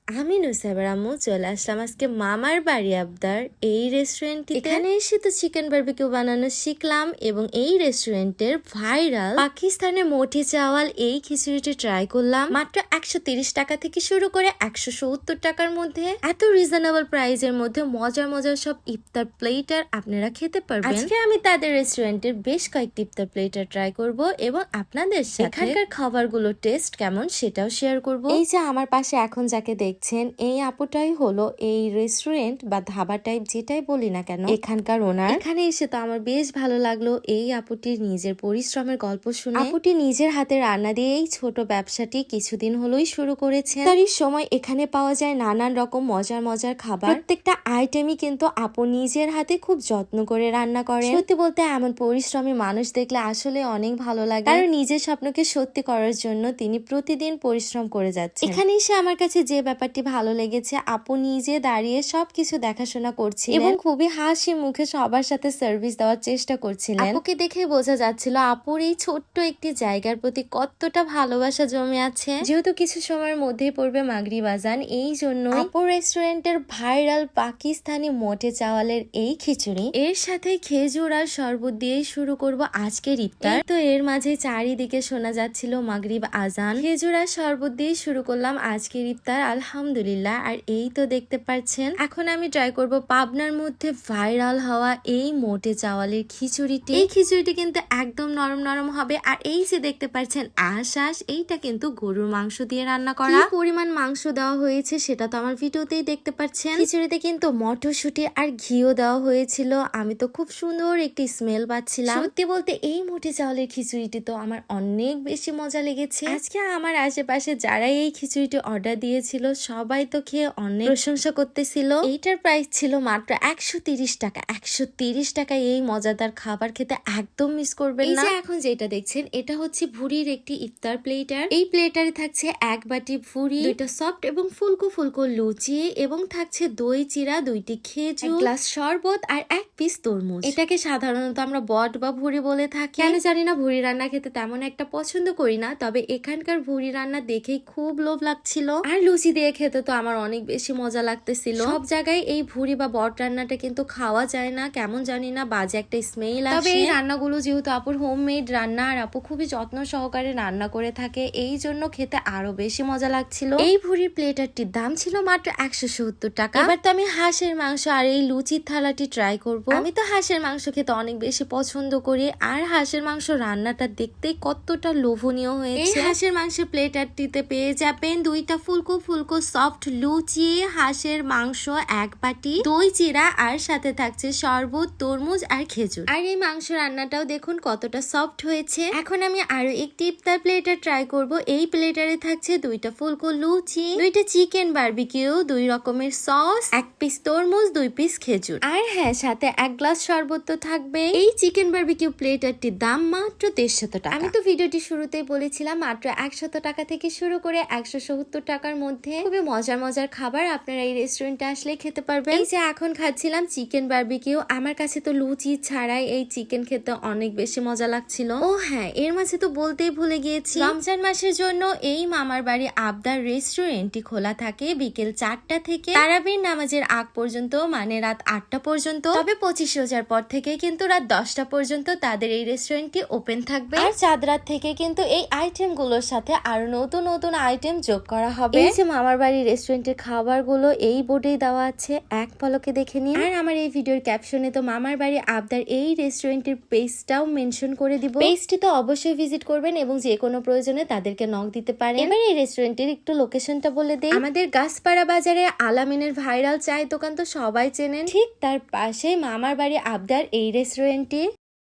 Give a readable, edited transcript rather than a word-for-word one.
আমি নুসাইবার আম্মু চলে আসলাম আজকে মামার বাড়ি আবদার এই রেস্টুরেন্টটিতে। এখানে এসে তো চিকেন বারবিকিউ বানানো শিখলাম এবং এই রেস্টুরেন্টের ভাইরাল পাকিস্তানের মোটি চাওয়াল এই খিচুড়িটি ট্রাই করলাম। মাত্র 130 টাকা থেকে শুরু করে 170 টাকার মধ্যে এত রিজনেবল প্রাইসের মধ্যে মজার মজার সব ইফতার প্লেটার আপনারা খেতে পারবেন। আজকে আমি তাদের রেস্টুরেন্টের বেশ কয়েকটি ইফতার প্লেটার ট্রাই করব এবং আপনাদের সাথে এখানকার খাবারগুলো টেস্ট কেমন সেটাও শেয়ার করব। এই যে আমার পাশে এখন যাকে দেখছেন এই আপুটাই হলো এই রেস্টুরেন্ট বা ধাবা টাইপ যেটাই বলি না কেন এখানকার ওনার। এখানে এসে তো আমার বেশ ভালো লাগলো এই আপুটির নিজের পরিশ্রমের গল্প শুনে। আপুটি নিজের হাতে রান্না দিয়ে এই ছোট ব্যবসাটি কিছুদিন হলোই শুরু করেছেন। তার এই সময় এখানে পাওয়া যায় নানান রকম মজার মজার খাবার। প্রত্যেকটা আইটেমই কিন্তু আপু নিজের হাতে খুব যত্ন করে রান্না করেন। সত্যি বলতে এমন পরিশ্রমী মানুষ দেখলে আসলে অনেক ভালো লাগে, কারণ নিজের স্বপ্নকে সত্যি করার জন্য তিনি প্রতিদিন পরিশ্রম করে যাচ্ছে। এখানে এসে আমার কাছে যে ব্যাপারটি ভালো লেগেছে, আপু নিজে দাঁড়িয়ে সবকিছু দেখাশোনা করছিলেন এবং খুবই হাসি মুখে সবার সাথে সার্ভিস দেওয়ার চেষ্টা করছিলেন। আপুকে দেখে বোঝা যাচ্ছিল আপুর এই ছোট্ট একটি জায়গার প্রতি কতটা ভালোবাসা জমে আছে। যেহেতু কিছু সময়ের মধ্যেই পড়বে মাগরিব আজান, এই জন্য আপুর রেস্টুরেন্টের ভাইরাল পাকিস্তানি মোটে চাওয়ালের এই খিচুড়ি এর সাথে খেজুর আর শরবত দিয়েই শুরু করব আজকের ইফতার। তো এর মাঝে চারিদিকে শোনা যাচ্ছিল মাগরিব আজান। খেজুর আর শরবত দিয়ে শুরু করলাম আজকের ইফতার আলহামদুলিল্লাহ। আর এই তো দেখতে পাচ্ছেন এখন আমি ট্রাই করব পাবনার মধ্যে ভাইরাল হওয়া এই মোটে চাওয়ালের খিচুড়িটি। এই খিচুড়িটি কিন্তু একদম নরম নরম হবে। আর এই যে দেখতে পাচ্ছেন আশ এইটা কিন্তু গরুর মাংস দিয়ে রান্না করা। কি পরিমাণ মাংস দেওয়া হয়েছে সেটা তো আমার ভিডিওতেই দেখতে পাচ্ছেন। খিচুড়িতে কিন্তু মটরশুঁটি আর ঘিও দেওয়া হয়েছিল। আমি তো খুব সুন্দর একটি স্মেল পাচ্ছিলাম। সত্যি বলতে এই মোটে চাওয়ালের খিচুড়িটি তো আমার অনেক বেশি মজা লেগেছে। আজকে আমার আশেপাশে যারা এই খিচুড়িটি অর্ডার দিয়েছিল সবাই তো খেয়ে অনেক প্রশংসা করতেছিল। এইটার প্রাইস ছিল মাত্র 130 টাকা। 130 টাকায় এই মজাদার খাবার খেতে একদম মিস করবেন না। এই যে এখন যেটা দেখছেন এটা হচ্ছে ভুড়ির একটি ইফতার প্লেটার। এই প্লেটারে থাকছে এক বাটি ভুড়ি, দুইটা সফট এবং ফুলকো ফুলকো লুচি এবং থাকছে দই চিরা, দুইটি খেজুর, এক গ্লাস শরবত আর এক পিস তরমুজ। এটাকে সাধারণত আমরা বট বা ভুড়ি বলে থাকি। কেন জানি না ভুড়ি রান্না খেতে তেমন একটা পছন্দ করি না, তবে এখানকার ভুড়ি রান্না দেখেই খুব লোভ লাগছিল। আর লুচি দিয়ে খেতে তো আমার অনেক বেশি মজা লাগতেছিল। সব জায়গায় এই ভুড়ি বা বট রান্নাটা কিন্তু খাওয়া যায় না, কেমন জানি না বাজে একটা স্মেল আসে। তবে এই রান্নাগুলো যেহেতু আপুর হোমমেড রান্না আর আপু খুবই যত্ন সহকারে রান্না করে থাকে, এই জন্য খেতে আরো বেশি মজা লাগছিল। এই ভুড়ির প্লেটারটির দাম ছিল মাত্র 170 টাকা। এবার তো আমি হাঁসের মাংস আর এই লুচির থালাটি ট্রাই করব। আমি তো হাঁসের মাংস খেতে অনেক বেশি পছন্দ করি আর হাঁসের মাংস রান্নাটা দেখতেই কতটা লোভনীয় হয়েছে। এই হাঁসের মাংসের প্লেটারটিতে পেয়ে যাবেন দুইটা ফুলকো ফুলকো সফট লুচি, হাঁসের মাংস এক বাটি, দই চিরা আর সাথে থাকছে শরবত, তরমুজ আর খেজুর। আর এই মাংস রান্নাটাও দেখুন কতটা সফট হয়েছে। এখন আমি আরো একটি ইফতার প্লেটার ট্রাই করব। এই প্লেটারে থাকছে দুইটা ফুলকো লুচি, দুইটা চিকেন বারবিকিউ, দুই রকমের সস, এক পিস তরমুজ, দুই পিস খেজুর আর হ্যাঁ সাথে এক গ্লাস শরবত তো থাকবে। এই চিকেন বারবিকিউ প্লেটারটির দাম মাত্র 150 টাকা। আমি তো ভিডিওটি শুরুতেই বলেছিলাম মাত্র 100 টাকা থেকে শুরু করে 170 টাকার মধ্যে খুবই মজার মজার খাবার আপনারা এই রেস্টুরেন্টে আসলে খেতে পারবেন। এই যে এখন খাচ্ছিলাম চিকেন বারবিকিউ, আমার কাছে তো লুচি ছাড়াই এই চিকেন খেতে অনেক বেশি মজা লাগছিল। ও হ্যাঁ, এর মাঝে তো বলতেই ভুলে গিয়েছি, রমজান মাসের জন্য এই মামার বাড়ি আবদার রেস্টুরেন্টটি খোলা থাকে বিকেল 4টা থেকে তারাবির নামাজের আগ পর্যন্ত, মানে রাত 8টা পর্যন্ত। তবে 25 রোজার পর থেকে কিন্তু রাত 10টা পর্যন্ত তাদের এই রেস্টুরেন্টটি ওপেন থাকবে। আর চাঁদ রাত থেকে কিন্তু এই আইটেম গুলোর সাথে আরো নতুন নতুন আইটেম যোগ করা হবে। এই যে মামার বাড়ি রেস্টুরেন্টের খাবার গুলো এই বোর্ডেই দেওয়া আছে, এক পলকে দেখে নিন। আর আমার এই ভিডিওর ক্যাপশনে তো মামার বাড়ি আবদার এই রেস্টুরেন্টের পেজটাও মেনশন করে দিব। পেজটি তো অবশ্যই ভিজিট করবেন এবং যে কোনো প্রয়োজনে তাদেরকে নক দিতে পারেন। এবার এই রেস্টুরেন্টের একটু লোকেশনটা বলে দেই। আমাদের গাছপাড়া বাজারে আলামিনের ভাইরাল চায়ের দোকান তো সবাই চেনেন, ঠিক তার পাশে মামার বাড়ি আবদার এই রেস্টুরেন্টটি।